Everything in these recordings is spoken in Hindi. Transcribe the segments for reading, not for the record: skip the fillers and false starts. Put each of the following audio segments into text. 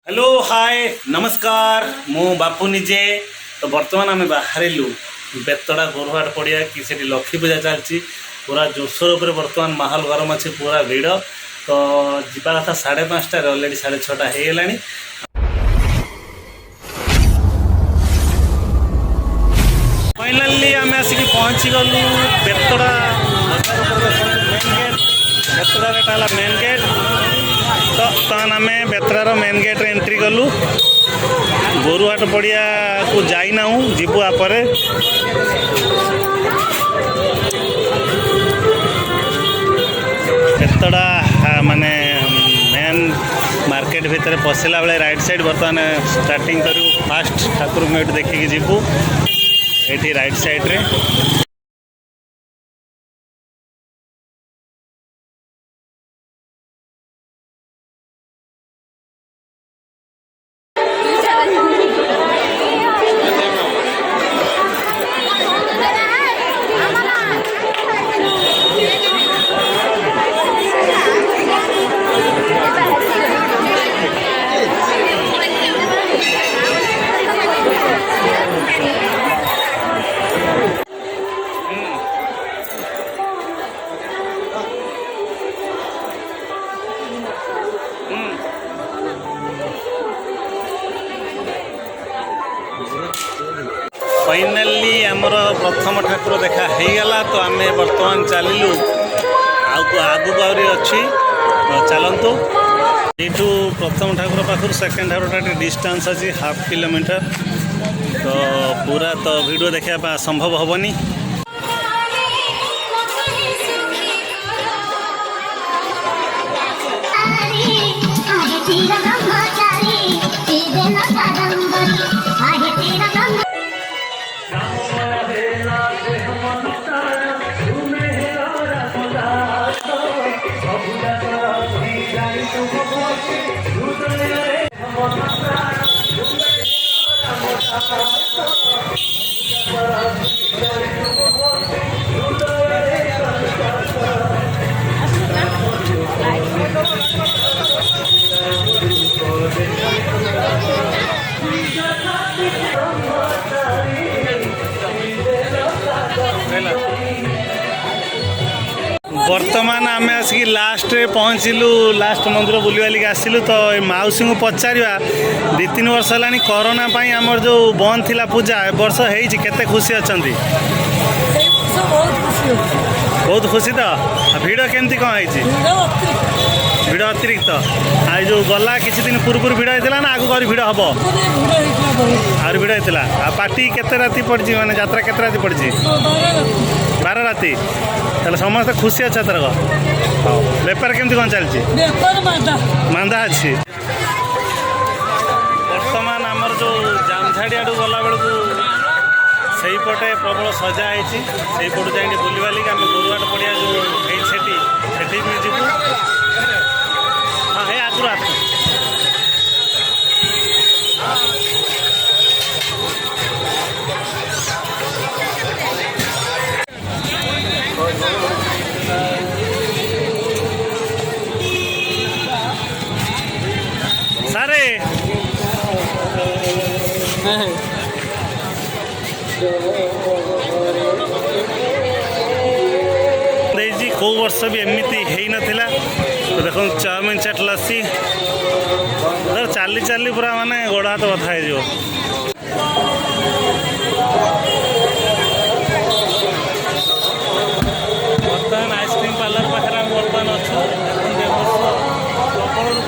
हेलो हाय नमस्कार मु बापू निजे तो बर्तमान आम बाहरलु बेतड़ा गोरहाट पड़िया कि से लक्ष्मी पूजा चलती पूरा जोरसोर पर बर्तमान माहौल गरम अच्छे पूरा भिड़ तो जीवा कथा 5:30 अलरेडी 6:30 हो गलानी। फाइनाली आम आसिक पहुँची गलु बेतड़ा बेतड़ा मेन गेट तो तहन आम बेतरार मेन गेट एंट्री कलु गोरुहाट पड़िया को जाइना जीवु आपरे बेतड़ा माने मेन मार्केट भितर पशिला बेले राइट साइड बर्तमान स्टार्टिंग करूँ फास्ट ठाकुर मेट देखिकी जीवु ये राइट साइड रे फाइनाली आमर प्रथम ठाकुर देखा हो गला तो आम बर्तमान चलू आगू आहरी अच्छी चलतु यू प्रथम ठाकुर पाखर सेकेंड ठाकुर डिस्टेंस अच्छी 1/2 किलोमीटर तो पूरा तो वीडियो देखा संभव हेनी। बर्तमान आम आसिक लास्ट रे पहुँचलु लास्ट मंदिर बुलवाली आसिलु तो मौसी को पचारा 2-3 वर्ष है कोरोना आमर जो बंद थिला पूजा ए वर्ष होते खुशी अच्छा बहुत खुशी तो भिड़ केमती कौन है भिड़ अतिरिक्त आ जो गला किसी दिन पूर्व भिड़ होता ना आगू भिड़ हम आर भिड़ होता पार्टी केते राति पड़ी माने यात्रा केते राति पड़ी 12 राति ताले समस्त खुशी अच्छा तरक बेपार केमती कौन चलती मांदा अच्छी बर्तमान आमर जो जामझाड़ी आड़ू गला बेलू से पटे प्रबल सजा है पटू जा बुलवाली आम गोरुहाट पड़िया जो सेठी भी जीवु हाँ है आगुरी आस सारे कौ वर्ष भी एमती हो ना तो देख चाउमिन चाट लस्सी चली चली पूरा माने गोड़ हाथ बथा हो बर्तमान आइसक्रीम पार्लर पाखे बर्तमान अच्छु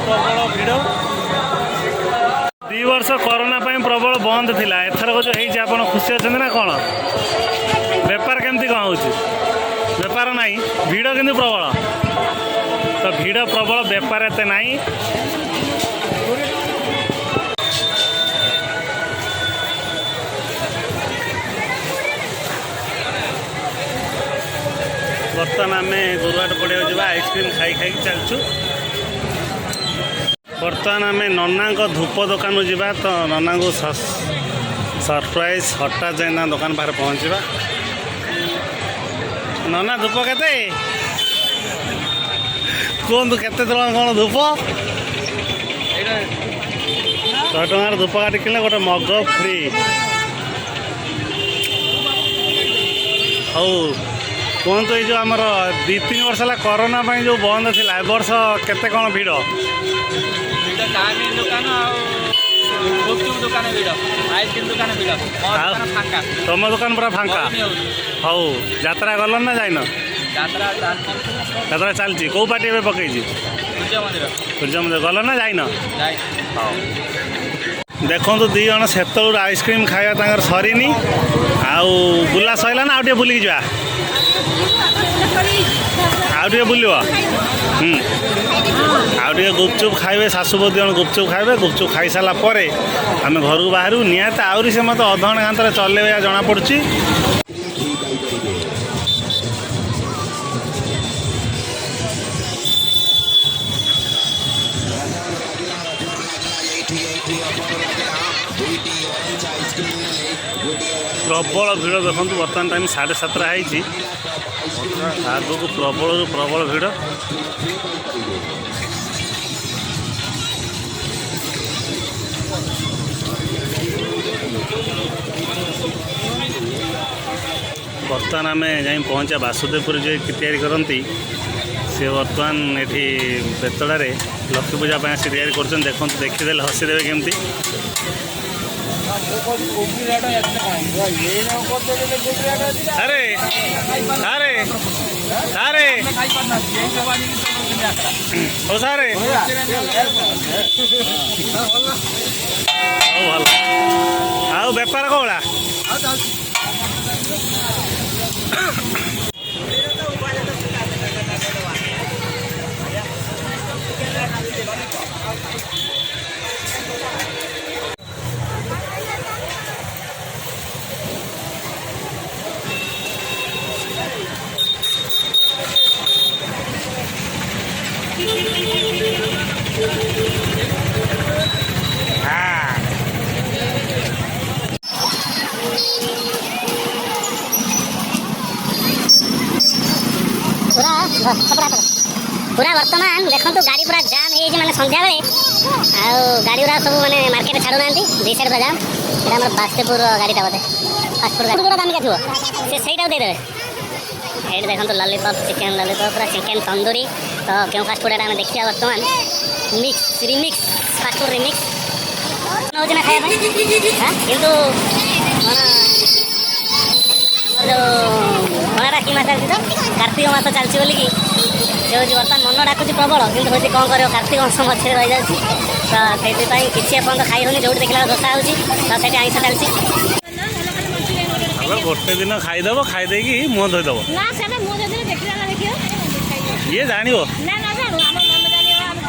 प्रबल भिड़ 2 वर्ष कोरोना प्रबल बंद थिला एथरक जो है आप खुशी अच्छा ना कौन बेपार केमती कौन हो बेपार नहीं भिड़ किंतु प्रबल तो भिड़ प्रबल बेपार एते नहीं बर्तमान आम गोरुहाट पड़िया जा आइसक्रीम खाई खाई चलचु बर्तमान आम नना धूप दुकान जा तो नना को सरप्राइज हटा जाए दुकान पाखे पहुँचा नना धूप केते कहतु केते कौन धूप ଟଙ୍କାର ଧୂପକାଠି କିଣିଲେ ଗୋଟେ ମଗ ଫ୍ରି। ହଉ କୁହନ୍ତୁ, ଏଇ ଯେଉଁ ଆମର 2-3 ବର୍ଷ ହେଲା କରୋନା ପାଇଁ ଯେଉଁ ବନ୍ଦ ଥିଲା, ଏ ବର୍ଷ କେତେ କ'ଣ ଭିଡ଼? ଚାଉମିନ ଦୋକାନ ଆଉ ଗୁପଚୁପ ଦୋକାନ ଭିଡ଼, ଆଇସ୍କ୍ରିମ୍ ଦୋକାନ ଭିଡ଼, ଫାଙ୍କା। ତମ ଦୋକାନ ପୁରା ଫାଙ୍କା? ହଉ, ଯାତ୍ରା ଗଲ ନା ଯାଇନ? ଯାତ୍ରା ଚାଲିଛି। କେଉଁ ପାର୍ଟି ଏବେ ପକେଇଛି? ସୂର୍ଯ୍ୟ ମନ୍ଦିର। ଗଲ ନା ଯାଇନ? ହଉ, ଦେଖନ୍ତୁ 2 ଜଣ ସେତେବେଳୁ ଆଇସ୍କ୍ରିମ୍ ଖାଇବା ତାଙ୍କର ସରିନି। ଆଉ ବୁଲା ସରିଲା ନା ଆଉ ଟିକେ ବୁଲିକି ଯିବା? ଆଉ ଟିକେ ବୁଲିବ? ଆଉ ଟିକେ ଗୁପଚୁପ୍ ଖାଇବେ, ଶାଶୁ ବୋଉ 2 ଜଣ ଗୁପଚୁପ୍ ଖାଇବେ। ଗୁପଚୁପ୍ ଖାଇସାରିଲା ପରେ ଆମେ ଘରକୁ ବାହାରିବୁ। ନିହାତି ଆହୁରି ସେ ମୋତେ ଅଧଘଣ୍ଟେ ଘଣ୍ଟାରେ ଚଲେଇବା ଜଣାପଡ଼ୁଛି। ପ୍ରବଳ ଭିଡ଼ ଦେଖନ୍ତୁ। ବର୍ତ୍ତମାନ ଟାଇମ୍ 7:30 ହେଇଛି। ଆଗକୁ ପ୍ରବଳରୁ ପ୍ରବଳ ଭିଡ଼। ବର୍ତ୍ତମାନ ଆମେ ଯାଇ ପହଞ୍ଚିବା ବାସୁଦେବପୁର ଯିଏ ତିଆରି କରନ୍ତି। ସେ ବର୍ତ୍ତମାନ ଏଠି ବେତଳାରେ ଲକ୍ଷ୍ମୀ ପୂଜା ପାଇଁ ଆସି ତିଆରି କରୁଛନ୍ତି। ଦେଖନ୍ତୁ, ଦେଖିଦେଲେ ହସିଦେବେ କେମିତି। ଆରେ ସାରେ ସାରେ ଓ ସାରେ ହଉ, ଭଲ। ଆଉ ବେପାର କୋଉଭଳିଆ? पूरा वर्तमान देखो गाड़ी पूरा जाम है माने संध्या बेले गाड़ी गुरा सब माने मार्केट छाड़ू ना 2 साइड पूरा जाम। ये हमारे बास्तेपुर गाड़ीटा बोधे फास्ट फूड गाड़ी दामिका थो से सहीटा देदेवे। ये देखो लॉलीपॉप चिकेन लॉलीपॉप पूरा चिकेन तंदूरी। तो क्यों फास्ट फूड आम देखिए वर्तमान mix remix fast food remix हो ना खाया किंतु जो भड़ा कि मास चलती तो कार्तिक मास चलती बोलिकी जो बर्तमान मन डाकुची प्रबल किंतु हूँ कौन कर कार्तिक मास मझे रही जाऊँगी। तो से किसी एपर्त खाई होनी जो देखला दशा हो तो आईस चलती। गोटे दिन खाईदेव खाईदे मुँह धोईदेव ये जान।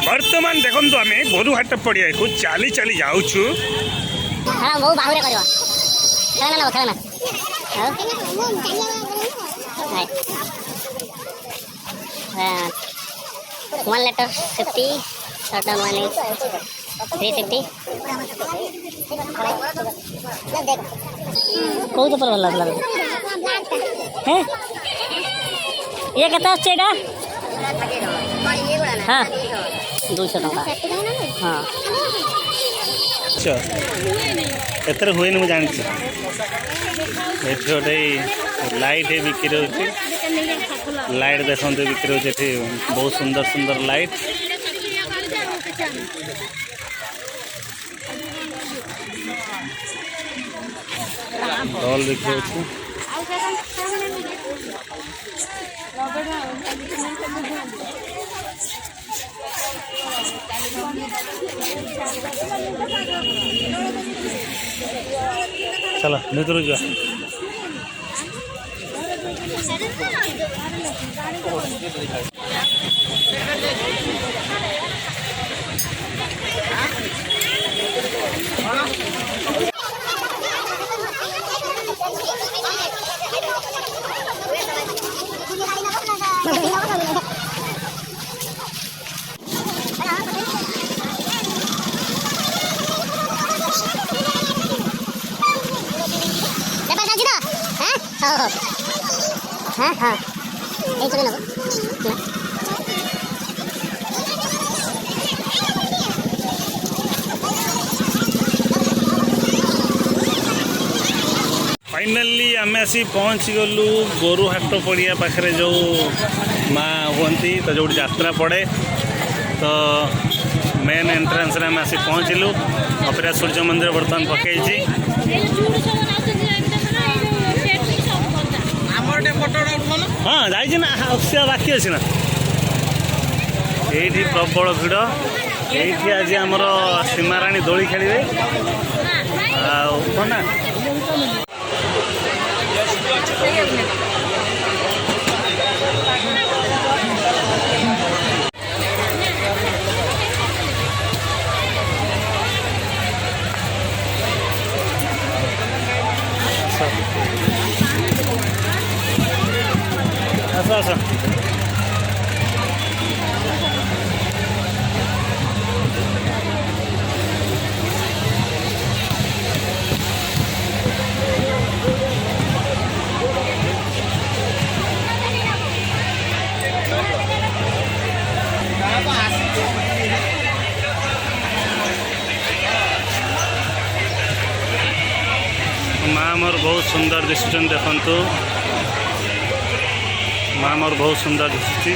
बर्तमान देखो आम गोरुहाट पड़िया को चली चली जाऊँ बहु बाहुरे कर 1 liter 50 short term money 350 कौन पर वाला है ये कहता है हाँ 200 टका हाँ अच्छा एतर हुए मुझे जानी ये गोटे लाइट बिक्री होती लाइट देखते बिक्री होती बहुत सुंदर सुंदर लाइट डॉल बिक्री होती चलो भीतर जा हाँ हाँ ये चले ना फाइनाली आम आसी पहुँची गलु गोरुहाट पड़िया पाखे जो माँ हुंती तो जो यात्रा पड़े तो मेन एंट्रांस रे आम आसी पहुँचलु अपेरा सूर्य मंदिर बर्तमान पकई हाँ जाइए ना बाकी अच्छी ना ये प्रबल भिड़ ये आज आमर सीमाराणी दोली खेलिए ना आस माँ मोर बहुत सुंदर दिशुचन देखु माँ मोर बहुत सुंदर दिशुची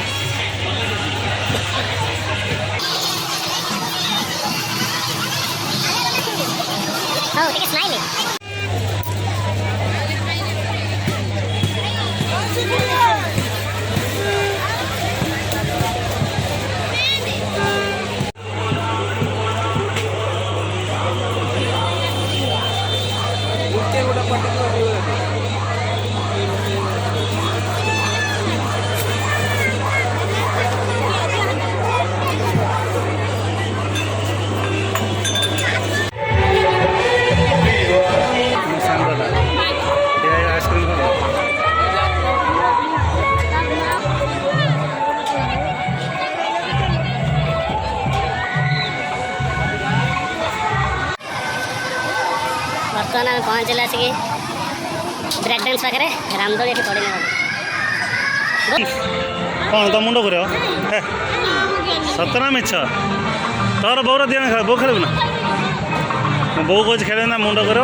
Oh, take a smiley. बर्तमान आम पहुँचल आसिक ब्रेक डांस पाखे रामदोली ये पड़ी कौन तो मुंड कर सतना मिछ तोर बोर दिया खेल बो खेलु ना बो कौच खेल ना मुंड कर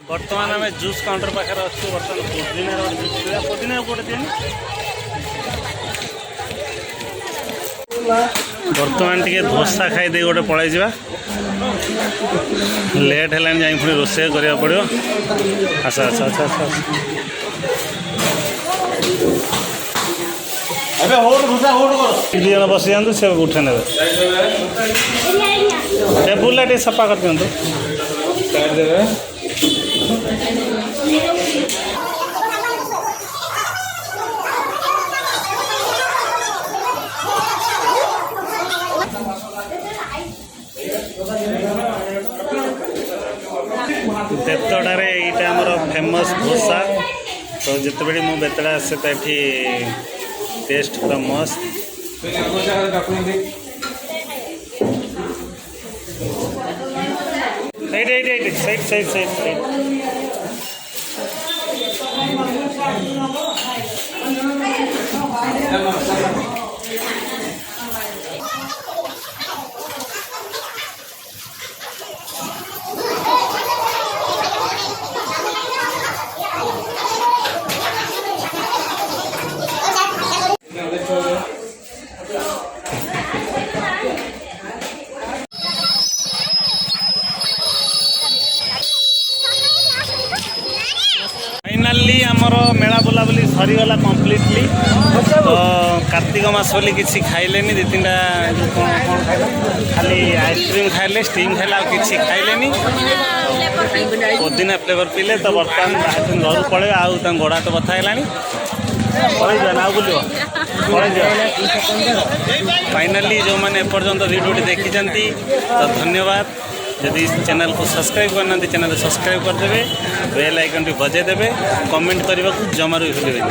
बर्तमान आम जूस काउंटर पाखे अच्छे बर्तमान पुदीना गोटे दिए बर्तमान टे धोसा खाई दे गोटे पलि जा लेट है जा पुणी रोसे करा पड़ो आस आस आस आस जन बस जातु से उठे ने टेबुल टे सफा कर दिखाँ बेतड़े यहाँ आमर फेमस डोसा तो जिते मु बेतड़ा आसे तो ये टेस्ट पूरा मस्त side side side side finally आमर मेला बुलाबुली सरीगला कम्प्लीटली तो कार्तिक मास बोली किसी खाइले दी तीन कौन कौन खाइले खाली आइसक्रीम खाइले स्टीम खाइले किसी खाइले पुदीना फ्लेवर पीले तो बर्तमान घर पड़े आउ गोड़ हाथ बथा है पलि ना बुल फाइनाली जो मैंने एपर्यंत वीडियो देखी तो धन्यवाद जदि चैनल को सब्सक्राइब करना चैनल सब्सक्राइब करदे बेल आइकन बजाई देवे कमेंट करने को जमार भी भूलें।